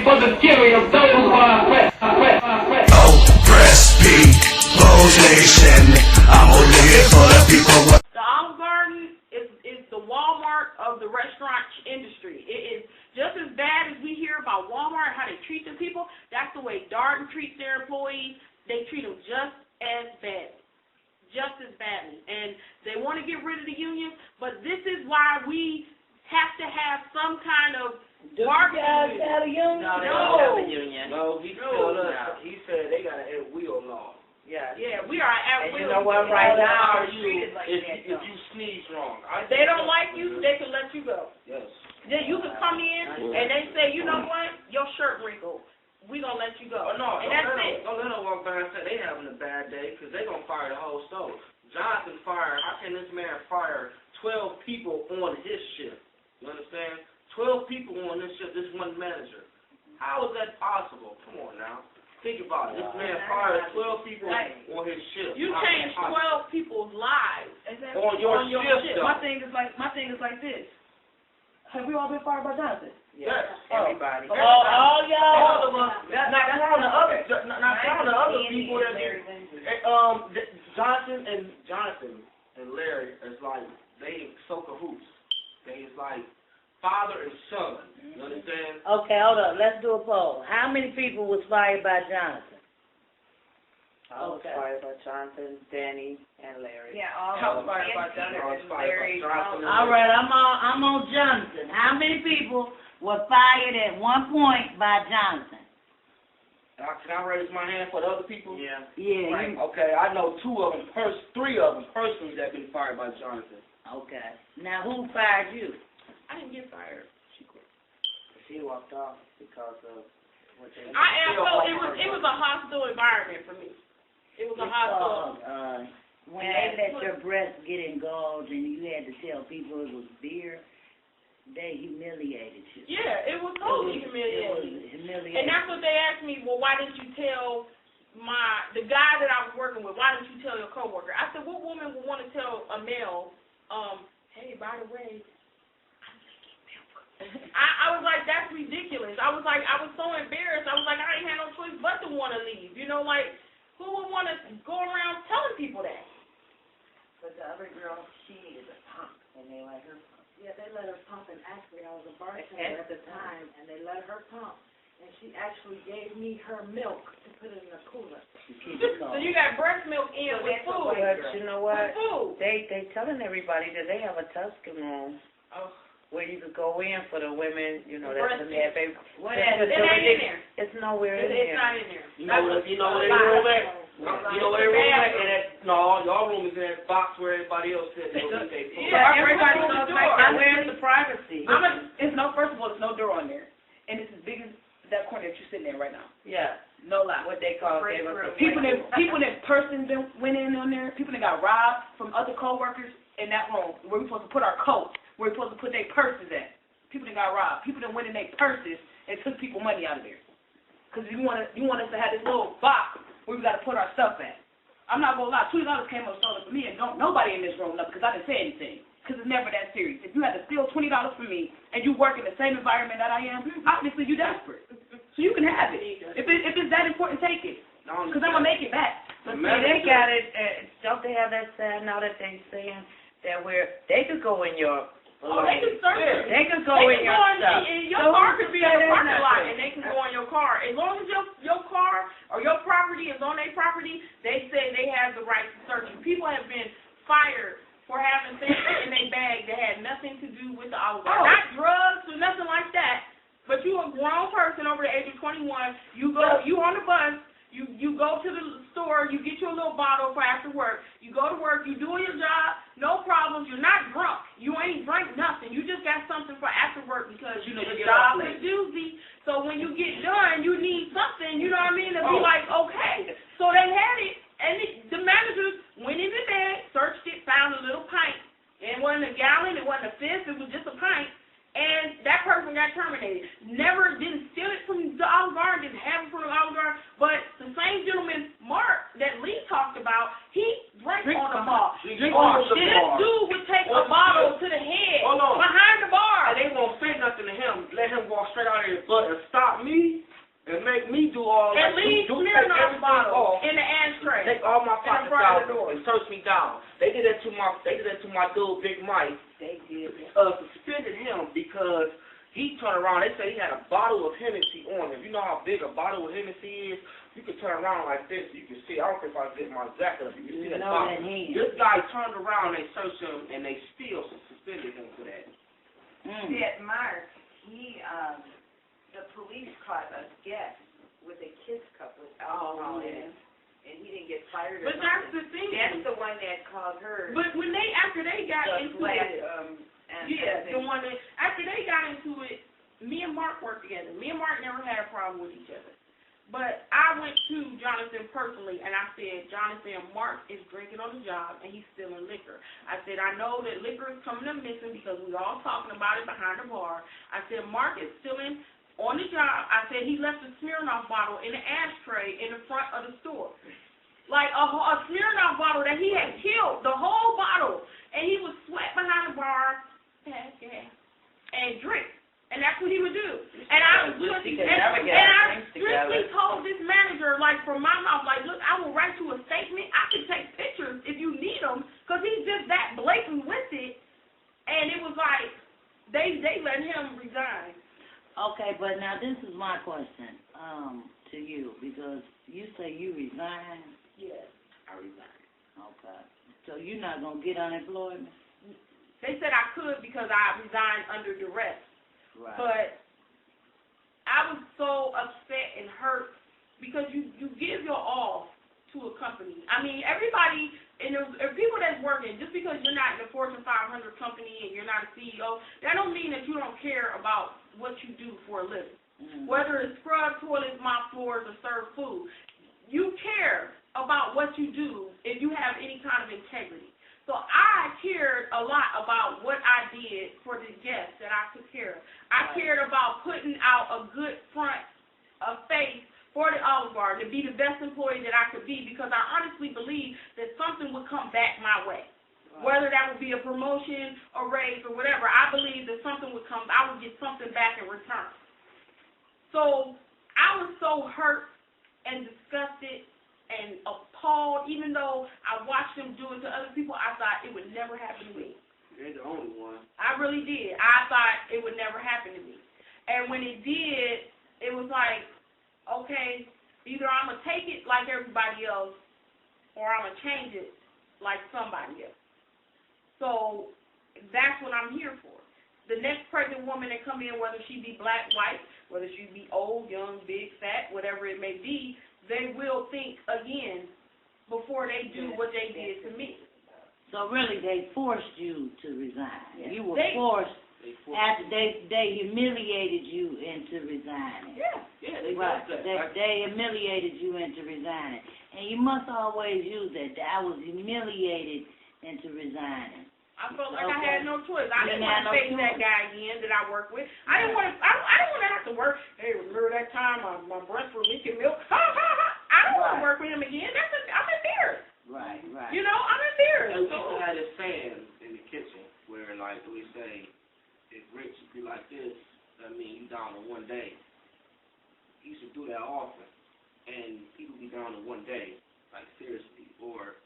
for the fury of those who are oppressed. Oppressed people's nation. I'm only here for the people. The Olive Garden is the Walmart of the restaurant industry. It is just as bad as we hear about Walmart, how they treat the people. That's the way Darden treats their employees. They treat them just as bad. Just as badly. And they want to get rid of the union, but this is why we have to have some kind of bargaining union. Have a union? No, they don't have a union. No, he said they got an at-will law. Yeah. Yeah, we are at And will. you know what, right now, If you sneeze wrong. If they don't like you, they can let you go. Yes. Then you can come in and they say, you know what, your shirt wrinkled. We gonna let you go. Oh, no, and that's it. Don't let them walk by and say they having a bad day, because they gonna fire the whole store. Jonathan fired, how can this man fire 12 people on his shift? You understand? 12 people on this shift, this one manager. How is that possible? Come on now. Think about it. This man fired 12 people on his shift. You changed 12 people's lives. On your shift, though. My thing is like this. Have we all been fired by Jonathan? Yes. Everybody. All y'all. All of us. Not counting the other people that Jonathan and Larry is like they so cahoots. They is like father and son. You understand? Okay, hold up. Let's do a poll. How many people was fired by Jonathan? I was fired by Jonathan, Danny, and Larry. Yeah, I was fired by Jonathan, Larry. All right, I'm on Jonathan. How many people were fired at one point by Jonathan? Can I raise my hand for the other people? Yeah. Yeah. Right. Okay, I know three of them personally that been fired by Jonathan. Okay. Now who fired you? I didn't get fired. She quit. She walked off because of what they... It was a hostile environment for me. It was a hostile. When they let your breast get engulfed and you had to tell people it was beer, they humiliated you. Yeah, it was totally humiliating. And that's what they asked me, well, why didn't you tell the guy that I was working with, why didn't you tell your coworker? I said, what woman would want to tell a male, hey, by the way, I'm making milk. I was like, that's ridiculous. I was so embarrassed. I was like, I ain't had no choice but to want to leave. You know, like, who would want to go around telling people that? But the other girl, she is a pump, and they let her pump. Yeah, they let her pump, and actually I was a bartender at the time, and they let her pump. And she actually gave me her milk to put it in a cooler. So you got breast milk in with food. But you know what? With food. They telling everybody that they have a Tuscan room where you could go in for the women, you know, that's in there. It ain't in there. It's nowhere in It's there. not in there. You know where they room at? You know where they room at? No, y'all room is in that box where everybody else sits. Yeah, everybody knows where's the privacy? First of all, there's no door on there. And it's as big as that corner that you're sitting in right now. Yeah. No lie. What they call People that person went in on there, people that got robbed from other co-workers in that room where we're supposed to put our coats, where we're supposed to put their purses at. People that got robbed. People that went in their purses and took people money out of there. Because you want us to have this little box where we got to put our stuff at. I'm not going to lie. $20 came up stolen for me, and nobody in this room knows because I didn't say anything. Because it's never that serious. If you had to steal $20 from me and you work in the same environment that I am, obviously you're desperate. So you can have it. If it's that important, take it. Because I'm going to make it back. But see, they got it. Don't they have that sign now that they saying that they could go in your... they can search it. They could go in your stuff. Your car could be in the parking lot, and they can go in your car. As long as your car or your property is on their property, they say they have the right to search you. People have been fired for having things in their bag that had nothing to do with the Olive Garden. Not drugs or nothing like that, but you a grown person over the age of 21, you on the bus, you go to the store, you get you a little bottle for after work, you go to work, you doing your job, no problems, you're not drunk, you ain't drank nothing, you just got something for after work because your job is doozy, so when you get done, you need something, you know what I mean, to be like, okay, so they had it, and the managers went in the bag, searched it, found a little pint, it wasn't a gallon, it wasn't a fifth, it was just a pint, and that person got terminated. Never didn't steal it from the Olive Garden, didn't have it from the Olive Garden, but the same gentleman, Mark, that Lee talked about, he drank on the bar. This dude would take a bottle to the head behind the bar. And they won't say nothing to him. Let him walk straight out of here and but stop me and make me do all And leave Smirnoff bottle in the ashtray. Take all my pockets out door. and search me down. They did that to my dude Big Mike. They did. Suspended him because he turned around. They said he had a bottle of Hennessy on him. You know how big a bottle of Hennessy is? You can turn around like this. You can see. I don't think if I get my jacket up. You can see that bottle. This guy turned around. They searched him and they still suspended him for that. See, at Mark, the police caught a guest with a kiss cup with alcohol in it, and he didn't get fired. But that's the thing. That's the one that called her. But when after they got into it, the one that after they got into it, me and Mark worked together. Me and Mark never had a problem with each other. But I went to Jonathan personally, and I said, Jonathan, Mark is drinking on the job, and he's stealing liquor. I said, I know that liquor is coming up missing because we all talking about it behind the bar. I said, Mark is stealing on the job. I said, he left a Smirnoff bottle in the ashtray in the front of the store. Like a Smirnoff bottle that he had killed, the whole bottle. And he would sweat behind the bar, and drink. And that's what he would do. And I strictly told this manager, like from my mouth, like, look, I will write you a statement. I can take pictures if you need them, because he's just that blatant with it. And it was like, they let him resign. Okay, but now this is my question to you, because you say you resigned. Yes, I resigned. Okay. So you're not going to get unemployment? They said I could because I resigned under duress. Right. But I was so upset and hurt because you give your all to a company. I mean, everybody, and there people that's working, just because you're not in the Fortune 500 company and you're not a CEO, that don't mean that you don't care about what you do for a living. Mm-hmm. Whether it's scrub toilets, mop floors, or serve food, you care about what you do if you have any kind of integrity. So I cared a lot about what I did for the guests that I took care of. I cared about putting out a good front, a face for the Olive Garden to be the best employee that I could be, because I honestly believe that something would come back my way. Whether that would be a promotion, a raise, or whatever, I believe that something would come, I would get something back in return. So I was so hurt and disgusted and appalled, even though I watched them do it to other people. I thought it would never happen to me. You're the only one. I really did. I thought it would never happen to me. And when it did, it was like, okay, either I'm going to take it like everybody else, or I'm going to change it like somebody else. So that's what I'm here for. The next pregnant woman that come in, whether she be black, white, whether she be old, young, big, fat, whatever it may be, they will think again before they do what they did to me. So really, they forced you to resign. Yeah. You were forced after they humiliated you into resigning. Yeah, they right. did that. They humiliated you into resigning, and you must always use that. I was humiliated into resigning. I felt like I had no choice. I didn't want to face that guy again that I work with. I didn't want to. I didn't want to have to work. Hey, remember that time my breasts were leaking milk? I don't want to work with him again. I'm embarrassed. Right. You know, I'm embarrassed. And we used to have this saying in the kitchen where, like, we say, if Rich be like this, that mean you down to one day. He used to do that often, and people be down to one day, like seriously, or.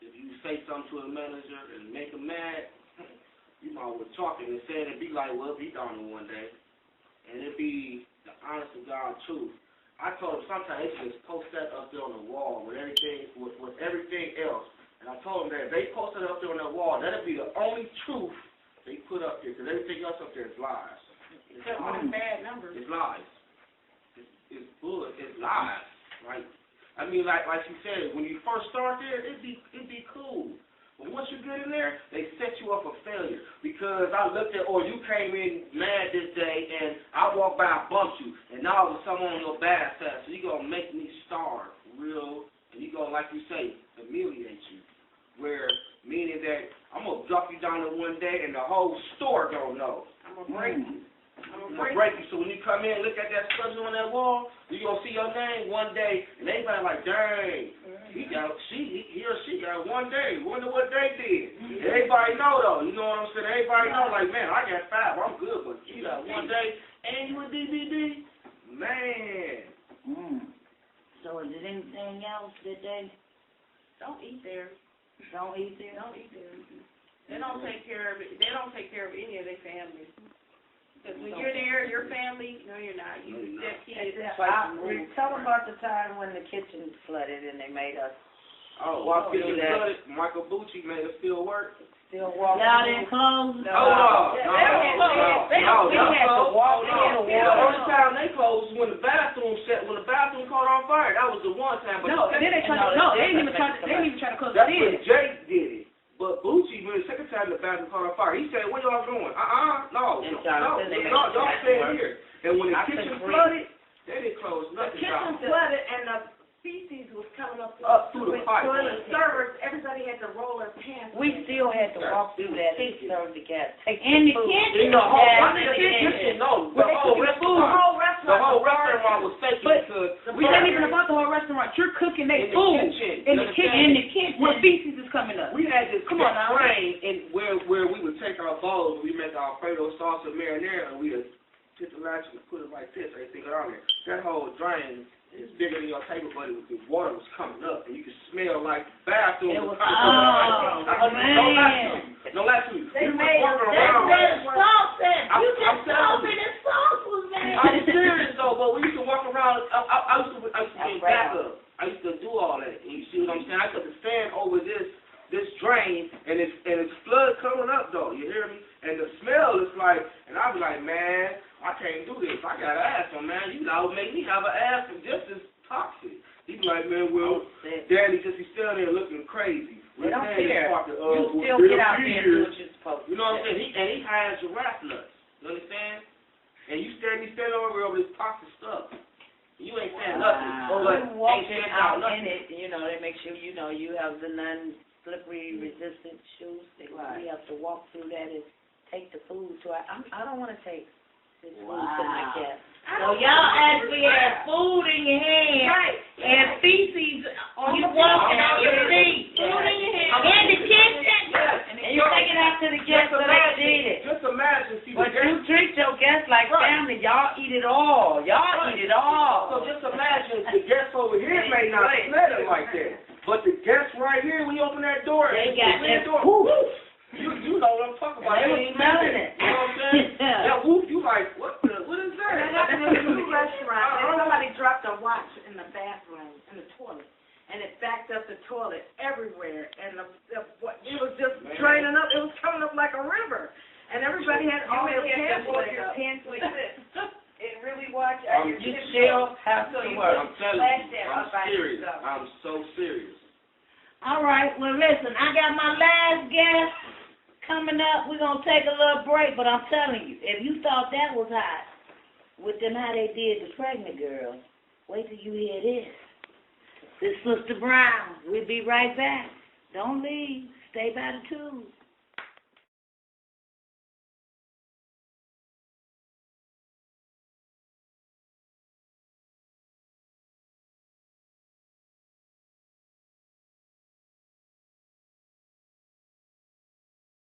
If you say something to a manager and make him mad, you might well talking and saying it be like, well, be down in one day. And it be the honest to God truth. I told him sometimes they should just post that up there on the wall with everything else. And I told him that if they post it up there on that wall, that'll be the only truth they put up there, because everything else up there is lies. Except for the bad numbers. It's lies. It's bull. It's lies, right? I mean, like you said, when you first start there, it'd be cool. But once you get in there, they set you up for failure. Because I looked at, you came in mad this day, and I walked by, I bumped you, and now all of a sudden I'm on your bad side. So you're going to make me starve, real, and you're going to, like you say, humiliate you. Where, meaning that I'm going to drop you down in one day, and the whole store going to know. I'm going to break you. I'm going to break you. So when you come in and look at that schedule on that wall, you're going to see your name one day, and everybody like, dang, he or she got one day. Wonder what they did. Everybody know, though. You know what I'm saying? Everybody know, like, man, I got 5. I'm good, but you got one day. and you with DBD, man. So is it anything else that they Don't eat there. don't eat there? Don't eat there. They don't take care of it. They don't take care of any of their family. Because when you're there, your family, no, you're not. You that kid. Tell them about the time when the kitchen flooded and they made us Oh, while getting flooded, Michael Bucci made us still work. still walk. Y'all didn't close? The only time they closed was when the bathroom caught on fire. That was the one time. But They didn't even try to close that's it. when Jake did it. But Bucci, when the second time the bathroom caught on fire, he said, "Where y'all going?" No, y'all stay here. And when the kitchen flooded, they didn't close nothing. The kitchen flooded and the feces was coming up through the pipe. So the servers, everybody had to roll their pants. We still had to walk through that and serve the gas. In the kitchen. The whole restaurant was fake because We ain't even about the whole restaurant. You're cooking their food in the kitchen where feces is coming up. We had this drain in where we would take our bowls, we make our Alfredo sauce and marinara, and we would put the latch and put it like this, everything on there. That whole drain is bigger than your table, but the water was coming up, and you could smell like the bathroom. Don't lie to you. You was walking around. I'm serious though, but we used to walk around. I used to get back up. I used to do all that. And you see what I'm saying? I used to stand over this drain, and it's flood coming up though. You hear me? And the smell is like, and I be like, man, I can't do this. I gotta ask him, man. You know, make me have an ass and just as toxic. He be like, man, well, Daddy just be standing there looking crazy. They don't care. You still get out there and do what you're supposed to. You know what I'm saying? And he hides giraffe nuts. You understand? And you standing over this toxic stuff. You ain't saying nothing. But walking out in it, you know, they make sure you know you have the non-slippery resistant shoes. We have to walk through that and take the food. So I don't want to take this food to my cat. So y'all actually had food in your hand and feces on you walking on your feet. Food in your hand. In the kitchen. And you take it out to the guests so they can eat it. Just imagine. See, but you treat your guests like family. Y'all eat it all. So just imagine the guests over here may not smell it like that. But the guests right here, when you open that door, they got that door. You know what I'm talking about. They were smelling it. You know what I'm saying? Yeah, whoop, you like, what is that? That happened in a restaurant. And somebody dropped a watch in the bathroom, in the toilet. And it backed up the toilet everywhere. And it was just draining up. It was coming up like a river. And everybody had all their pants like this. It really was. You still have to work. I'm telling you, I'm serious. I'm so serious. All right, well, listen, I got my last guest coming up. We're going to take a little break, but I'm telling you, if you thought that was hot, with them how they did the pregnant girl, wait till you hear this. This is Sister Brown. We'll be right back. Don't leave. Stay by the tube.